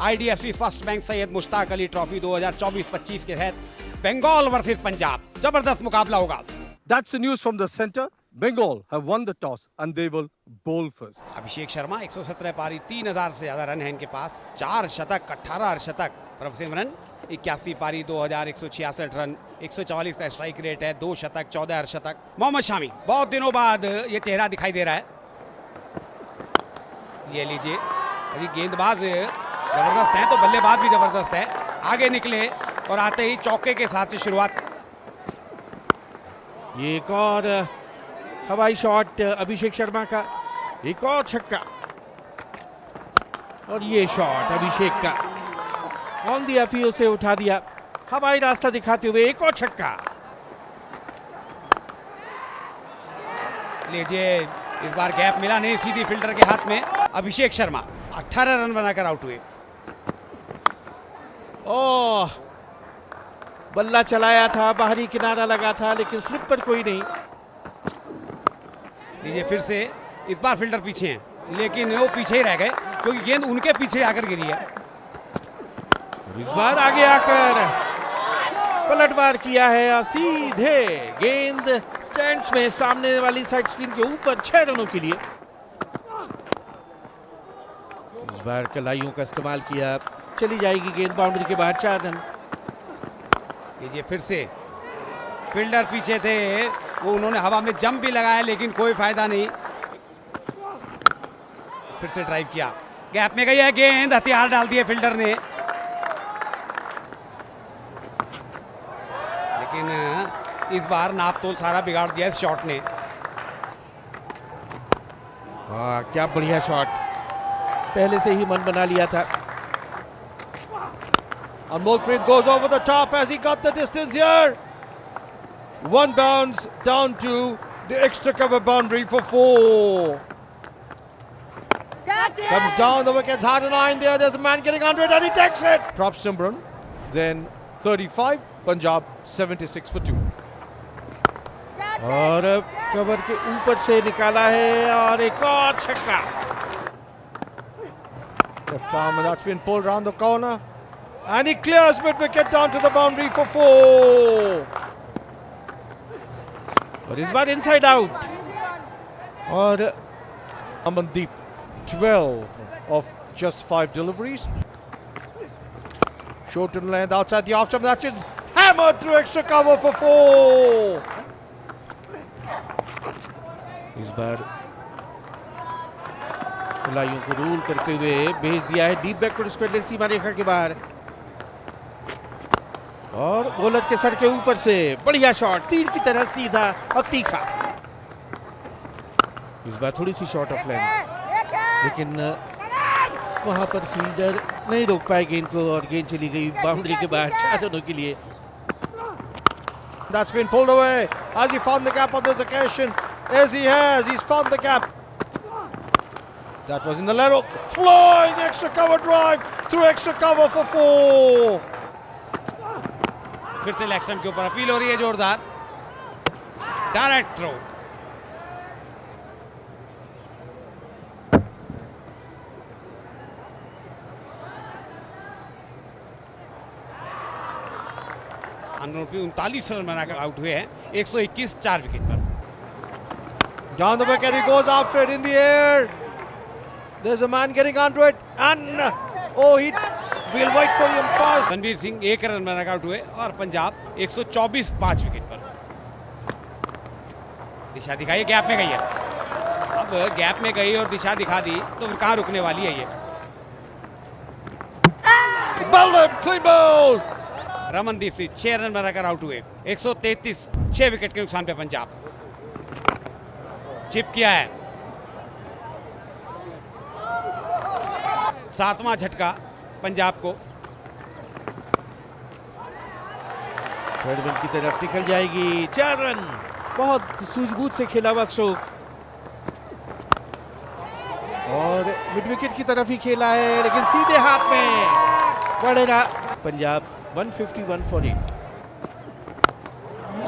IDFC first bank Syed Mushtaq Ali trophy 2024-25 के तहत Bengal versus Punjab जबरदस्त मुकाबला होगा। That's the news from the center. Bengal have won the toss and they will bowl first. Abhishek Sharma 117 पारी 3000 से ज्यादा रन है इनके पास, 4 शतक 18 अर्धशतक। प्रभसिमरन 81 पारी 2166 रन, 144 का स्ट्राइक रेट है, 2 शतक 14 अर्धशतक। मोहम्मद शामी बहुत दिनों बाद ये चेहरा दिखाई दे रहा है। ये लीजिए, अभी गेंदबाज जबरदस्त है तो बल्लेबाज भी जबरदस्त है। आगे निकले और आते ही चौके के साथ से शुरुआत। ये एक और हवाई शॉट अभिषेक शर्मा का, एक और छक्का और ये शॉट अभिषेक का ऑन दी अपील से उठा दिया, हवाई रास्ता दिखाते हुए एक और छक्का। लीजिए, इस बार गैप मिला नहीं सीधी फील्डर के हाथ में। अभिषेक शर्मा 18 रन बनाकर आउट हुए। ओह, बल्ला चलाया था, बाहरी किनारा लगा था लेकिन स्लिप पर कोई नहीं। लीजिए फिर से, इस बार फील्डर पीछे हैं लेकिन वो पीछे ही रह गए क्योंकि गेंद उनके पीछे आकर गिरी है। इस बार आगे आकर पलटवार किया है और सीधे गेंद स्टैंड्स में सामने वाली साइड स्पिन के ऊपर 6 रनों के लिए। इस बार कलाइयों का इस्तेमाल किया, चली जाएगी गेंद बाउंड्री के बाहर, 4 रन। लीजिए फिर से, फील्डर पीछे थे, वो उन्होंने हवा में जंप भी लगाया लेकिन कोई फायदा नहीं। फिर से ड्राइव किया, गैप में गई है गेंद, हथियार डाल दिए फील्डर ने। लेकिन इस बार नापतोल सारा बिगाड़ दिया इस शॉट ने। वाह, क्या बढ़िया शॉट, पहले से ही मन बना लिया था। And Molpreet goes over the top as he got the distance here. One bounce down to the extra cover boundary for 4. Comes down, the wicket's hard and line there. There's a man getting under it and he takes it. Prop Simran, then 35, Punjab 76 for 2. और cover के ऊपर से निकाला है और एक और छक्का। Left arm and that's been pulled round the corner. And he clears mid wicket down to the boundary for 4. और इस बार इनसाइड आउट। और Amandeep 12 of just 5 deliveries. Short in length outside the off stump. That's it. Hammered through extra cover for 4. इस बार खिलाड़ियों को rule करते हुए भेज दिया है डीप बैकवर्ड स्क्वायर सीमा रेखा के बाहर। और बॉलर के सर के ऊपर से बढ़िया शॉट, तीर की तरह सीधा और तीखा। इस बार थोड़ी सी शॉर्ट ऑफ लेंथ, लेकिन वहां पर फील्डर नहीं रोक पाए गेंद को और गेंद चली गई बाउंड्री के बाहर 4 रनों के लिए। That's been pulled away. Has he found the gap on this occasion? Yes, he has. He's found the gap. That was in the level. Flying extra cover drive through extra cover for 4. फिर से leg stump के ऊपर appeal हो रही है जोरदार, direct throw. अनूपी 39 run बनाकर out हुए हैं, 121 4 विकेट पर। Down the wicket, he goes after it in the air. There's a man getting onto it, and oh, we'll wait for him pass. Ranveer Singh 1 run बनाकर आउट हुए और पंजाब 124 5 विकेट पर। दिशा दिखाई, gap में गई है। अब गैप में गई और दिशा दिखा दी तो फिर कहां रुकने वाली है ये। Clean ball. Ramandeep Singh 6 run बनाकर आउट हुए, 133 6 विकेट के नुकसान पे पंजाब। चिप किया है, 7वां झटका पंजाब को। थर्ड वन की तरफ निकल जाएगी, 4 रन, बहुत सूझबूझ से खेला हुआ स्ट्रोक और मिड विकेट की तरफ ही खेला है लेकिन सीधे हाथ में पड़ेगा। पंजाब 151 for 8।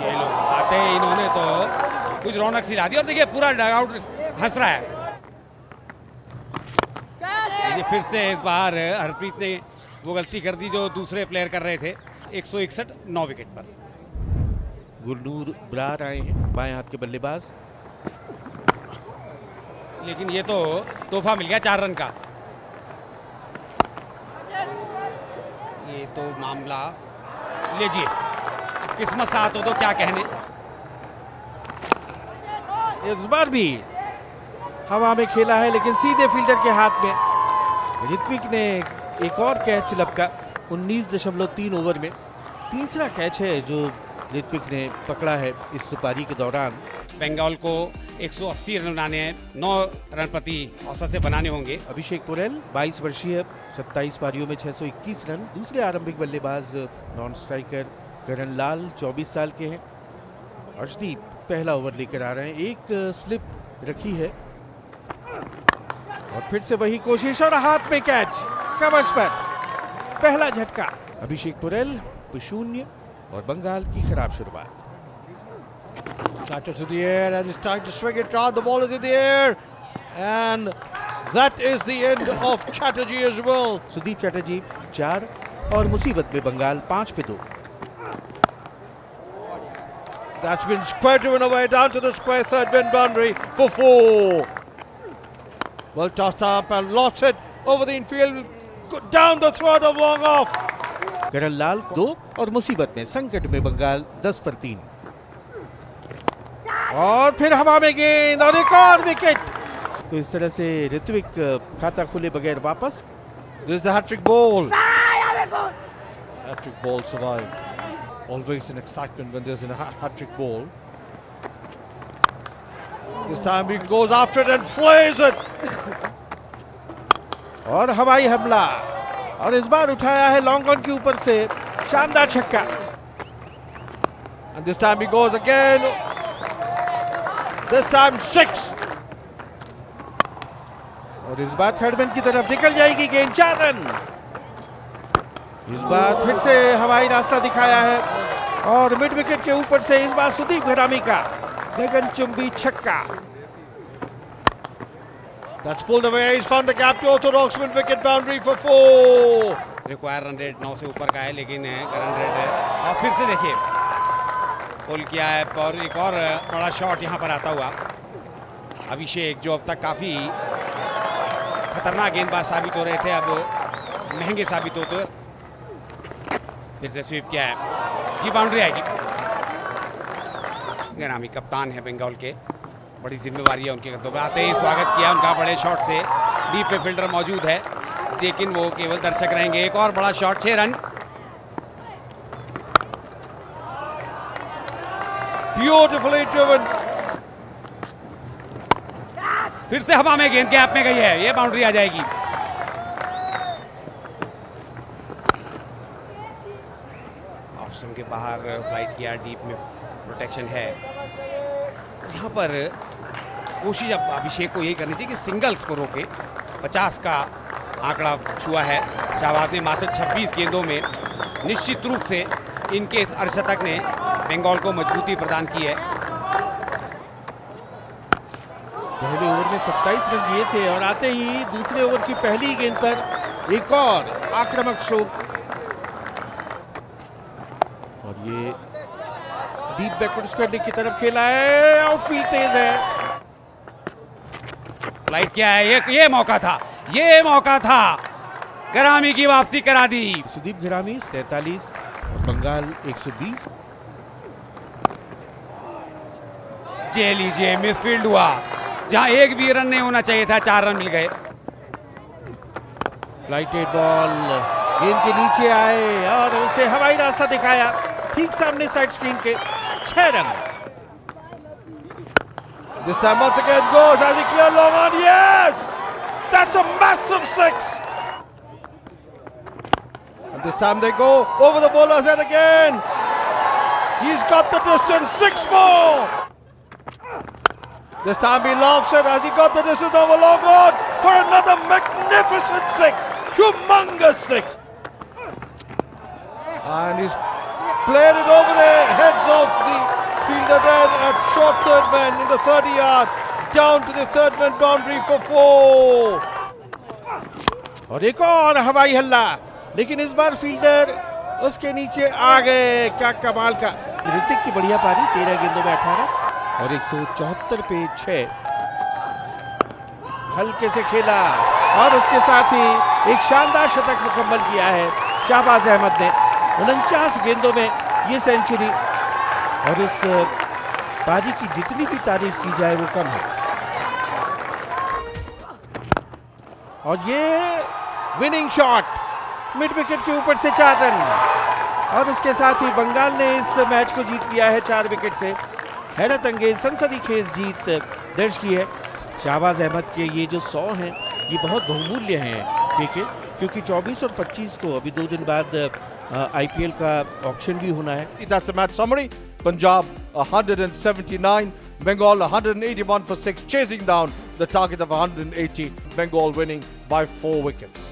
ये लोग आते हैं, इन्होंने तो कुछ रौनक सी ला दी और देखिए पूरा डगआउट हंस रहा है। ये फिर से इस बार हरप्रीत ने वो गलती कर दी जो दूसरे प्लेयर कर रहे थे। 161 9 विकेट पर। गुरनूर बरार आए हैं बाएं हाथ के बल्लेबाज। लेकिन ये तो तोहफा मिल गया 4 रन का। ये तो मामला लीजिए, किस्मत साथ हो तो क्या कहने। इस बार भी हवा में खेला है लेकिन सीधे फील्डर के हाथ में। ऋत्विक ने एक और कैच लपका 19.3 ओवर में। तीसरा कैच है जो ऋत्विक ने पकड़ा है इस पारी के दौरान। बंगाल को 180 रन बनाने हैं, 9 रन प्रति औसत से बनाने होंगे। अभिषेक पुरेल 22 वर्षीय, 27 पारियों में 621 रन। दूसरे आरंभिक बल्लेबाज नॉन स्ट्राइकर करण लाल 24 साल के हैं। अर्शदीप पहला ओवर लेकर आ रहे हैं। एक स्लिप रखी है और फिर से वही कोशिश और हाथ में कैच कवच पर। पहला झटका। अभिषेक पुरेल 0 और बंगाल की खराब शुरुआत। Chatter to the air and he's trying to swing it round. The ball is in the air and that is the end of Chatterjee as well. Sudeep Chatterjee 4 और मुसीबत में बंगाल 5 पे 2। That's been square driven away down to the square third bin boundary for 4. Well tossed up and lost it over the infield, down the throat of long off. करण लाल 2 और मुसीबत में संकट में बंगाल 10 पर 3। और फिर हवा में गेंद और एक और विकेट। तो इस तरह से ऋत्विक खाता खुले बगैर वापस। This is the hat-trick ball. Hat-trick ball survived. Always an excitement when there's a hat-trick ball. This time he goes after it and flays it. और हवाई हमला और इस बार उठाया है लॉन्ग ऑन के ऊपर से शानदार छक्का। And this time he goes again. This time 6. और इस बार थर्ड मैन की तरफ निकल जाएगी गेंद। 4 रन। इस बार फिर से हवाई रास्ता दिखाया है और मिड विकेट के ऊपर से इस बार सुदीप घरामी का गगनचुंबी छक्का। That's pulled away. He's found the gap to orthodox mid wicket boundary for 4. Require run rate 9 से ऊपर का है लेकिन रन रेट है। और फिर से देखिए पुल किया है और एक और बड़ा शॉट यहाँ पर आता हुआ। अभिषेक जो अब तक काफ़ी खतरनाक गेंदबाज साबित हो रहे थे अब महंगे साबित होते। फिर से स्वीप किया है जी, बाउंड्री आएगी। घरामी कप्तान है बंगाल के, बड़ी जिम्मेवारी है उनके कंधों पर। आते ही स्वागत किया उनका बड़े शॉट से। डीप पे फील्डर मौजूद है लेकिन वो केवल दर्शक रहेंगे। एक और बड़ा शॉट 6 रन। Beautifully driven. फिर से हवा में गेंद गैप में गई है, ये बाउंड्री आ जाएगी। ऑफ स्टंप के बाहर फ्लाइट किया, डीप में प्रोटेक्शन है। यहाँ पर कोशिश अब अभिषेक को यही करनी चाहिए कि सिंगल्स को रोके। 50 का आंकड़ा छुआ है शाहबाज ने मात्र 26 गेंदों में। निश्चित रूप से इनके इस अर्धशतक ने बंगाल को मजबूती प्रदान की है। पहले ओवर में 27 रन दिए थे और आते ही दूसरे ओवर की पहली गेंद पर एक और आक्रामक स्ट्रोक और ये डीप बैकवर्ड स्क्वायर की तरफ खेला है। आउटफील्ड तेज है। फ्लाइट किया है, ये मौका था, ये मौका था। घरामी की वापसी करा दी। सुदीप घरामी 43 और बंगाल 120। ये लीजिए मिसफील्ड हुआ, जहां एक भी रन नहीं होना चाहिए था, 4 रन मिल गए। फ्लाइटेड बॉल गेंद के नीचे आए और उसे हवाई रास्ता दिखाया ठीक सामने साइड स्क्रीन के। 6 run. This time once again goes as he cleared long on. Yes! That's a massive 6. And this time they go over the bowler's head again. He's got the distance. 6 more. This time he laughs it as he got the distance over long on for another magnificent 6. Humongous 6. And he's played it over the heads of the fielder then at short third man in the 30 yard down to the third man boundary for 4. और एक और हवाई हल्ला, लेकिन इस बार fielder उसके नीचे आ गए। क्या कमाल का ऋतिक की बढ़िया पारी, 13 गेंदों में 18 और 174 पे 6। हल्के से खेला और उसके साथ ही एक शानदार शतक मुकम्मल किया है शाहबाज अहमद ने। 49 गेंदों में ये सेंचुरी, और इस पारी की जितनी भी तारीफ की जाए वो कम है। और ये विनिंग शॉट मिड विकेट के ऊपर से 4 रन, और इसके साथ ही बंगाल ने इस मैच को जीत लिया है 4 विकेट से। हैरत अंगेज सनसनीखेज जीत दर्ज की है। शाहबाज अहमद के ये जो 100 हैं ये बहुत बहुमूल्य हैं केके, क्योंकि 24 और 25 को अभी 2 दिन बाद आईपीएल का ऑक्शन भी होना है। That's the match summary. Punjab 179, Bengal 181 for 6, chasing down the target of 180. Bengal winning by 4 wickets.